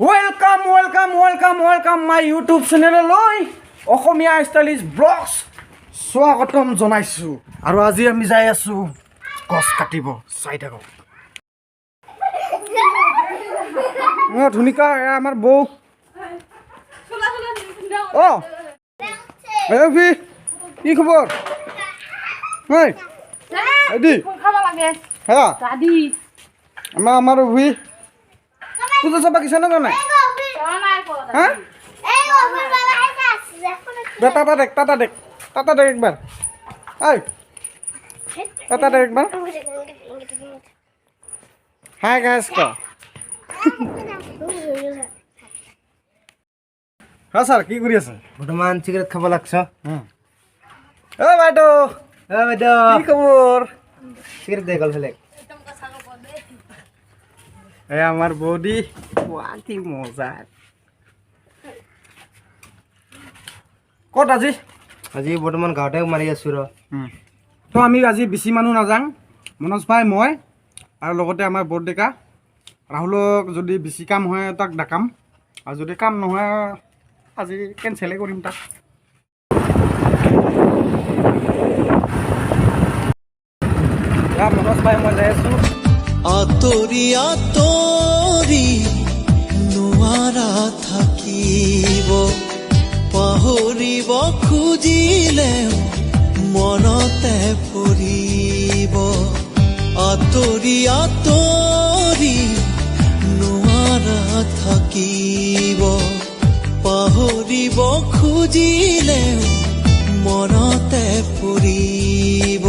Welcome my YouTube channel Asomiya stylish vlogs স্বাগতম জনাইছো আৰু আজি আমি যাই আছো গছ কাটিব চাই থাকো ধুনিকা আমাৰ বৌ ভি কি খবৰ হয় আদি খাব লাগে হ্যাঁ দাদি আমাৰ ভি পূজা সব কিছু না নাই হ্যাঁ টাটা দেখ একবার এই টাটা দেখ একবার হাই গাইস ক হ্যাঁ স্যার কি কৰি আছে বৰ্তমান চিগাৰেট খাব লাগছ ও বাইদেউ কি খবৰ চিগাৰেট দে গল ফেলে এ আমাৰ বডি কি মজা কত আজি বৰ্তমান গাঁৱতে মাৰি আছো ৰ তো আমি আজি বেছি মানুহ নাযাং মনোজ ভাই মই আৰু লগতে আমাৰ বৰডেকা ৰাহুলক যদি বেছি কাম হয় তাক ডাকাম আৰু যদি কাম নহয় আজি কেনচেলে কৰিম তাক মনোজ ভাই মই যাই আছো আতৰি নোৱাৰা থাকিব পাহৰিব খুজিলে মনতে পৰিব আতৰি নোৱাৰা থাকিব পাহৰিব খুজিলে মনতে পৰিব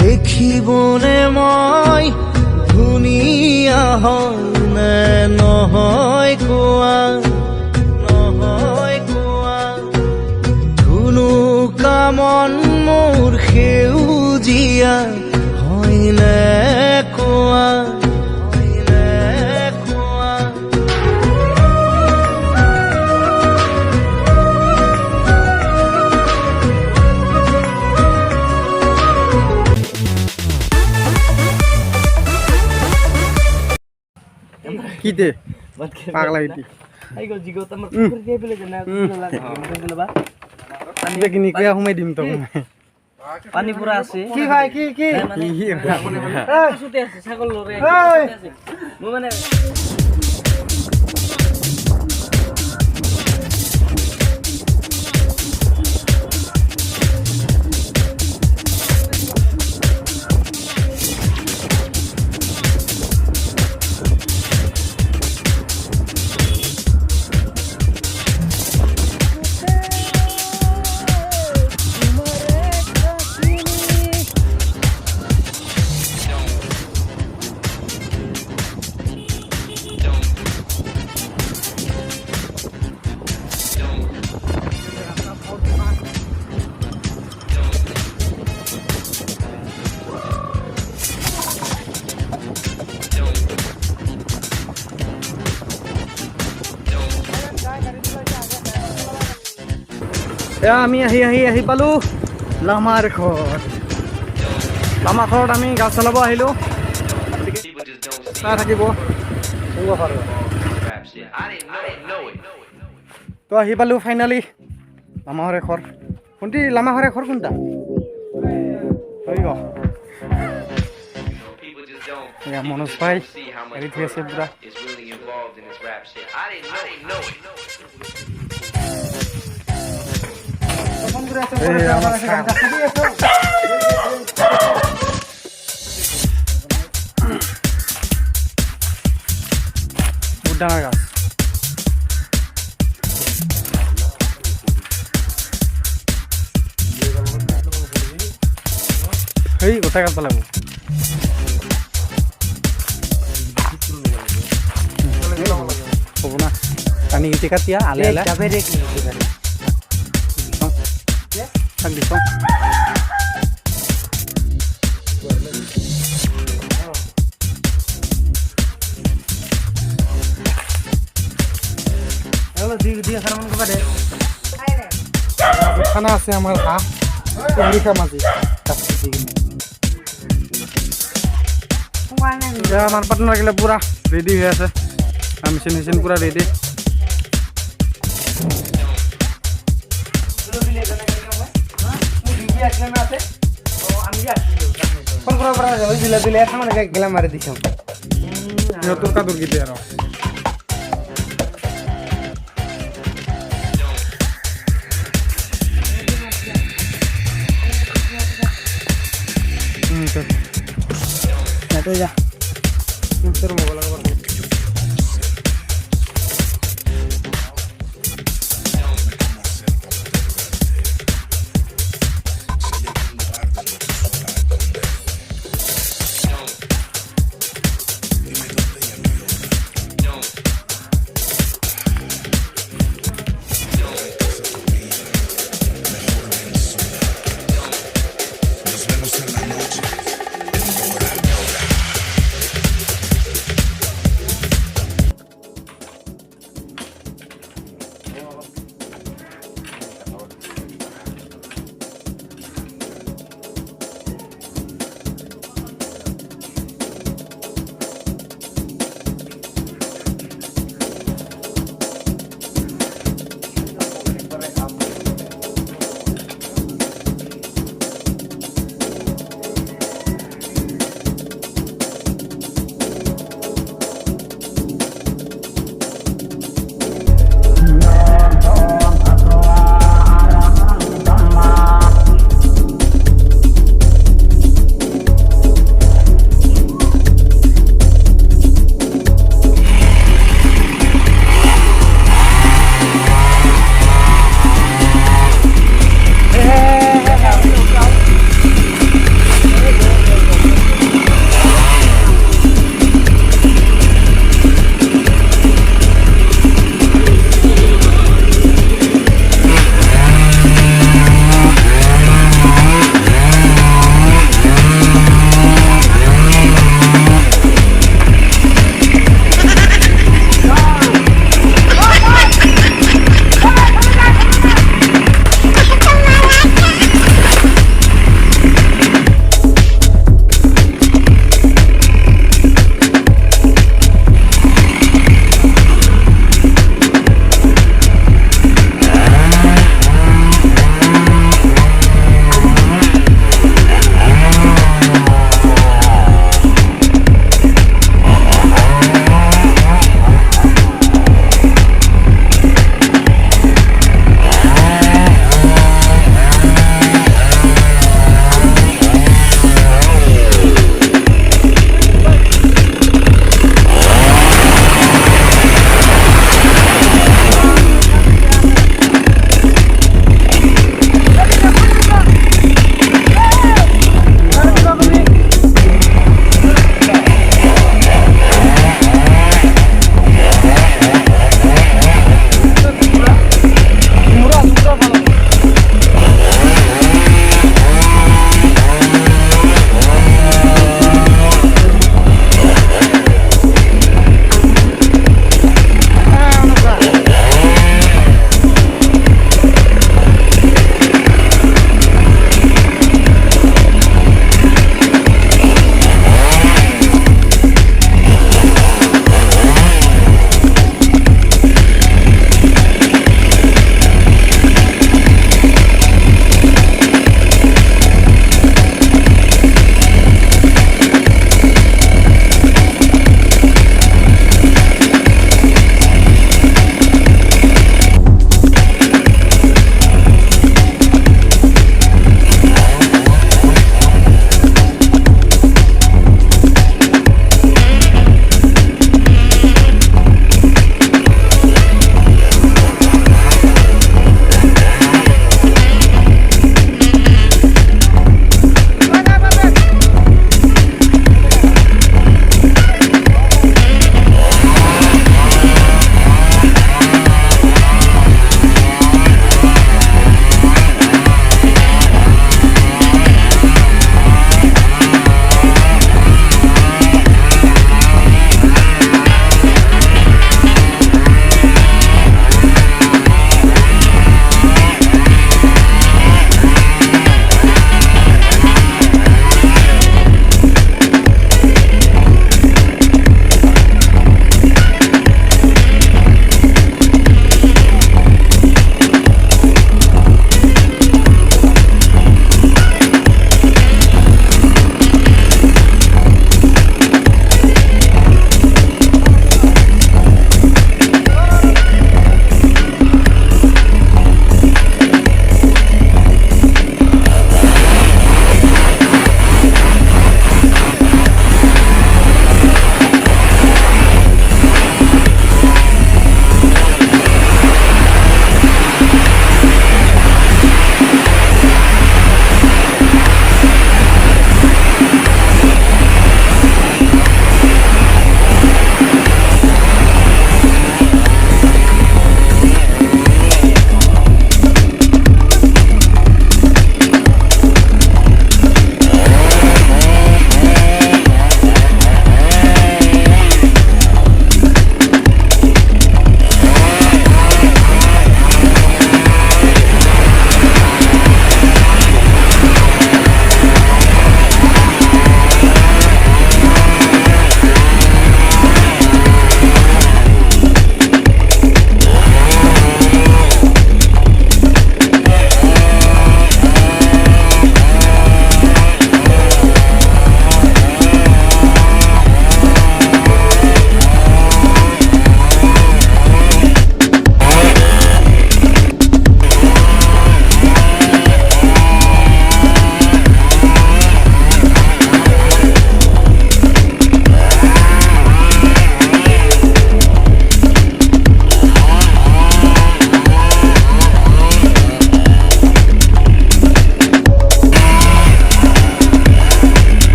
দেখিবনে মই ধুনীয়া হয়নে নহয় কোৱা ধুনু কামন মোৰ সেউজীয়া হয়নে কোৱা কি দে পাগলা ইতি আই গল জিগো তমৰ পুৰি দিয়ে বলে না লাগা আমি কিনি কয়া সোমাই দিম তো পানী পুৰা আছে কি ভাই কি সুতে আছে ছাগল লৰে আছে মই মানে আমি আহি পালো লামাৰ ঘৰত আমি গাছ চলাব আহিলো চাই থাকিব তো আহি পালো ফাইনালি লামাৰ ঘৰ কোনটি লামাৰ ঘৰ কোনটা মনোজ ভাই হেৰি থৈ আছে পুৰা ডাঙৰ গাছ এই গোটাই কাটব লাগিব হ'ব না পানী গিটি কাটিয়া আলে আলে যাবে রে কি করে থাক দিছ হলো দি খারাপ করে দে খানা আছে আমার হাঁহ খাম আজি কাটি দি কিনে এতিয়া আমাৰ পাৰ্টনাৰ গিলা পুৰা ৰেডি হৈ আছে মেচিন পুৰা ৰেডি ফোন কৰাৰ পৰ ওই দিলে সামনে গেলা মাৰি দিছাম সিহঁতৰ কাদুৰ গীতে আৰু না তো যা তোৰ মোবাইল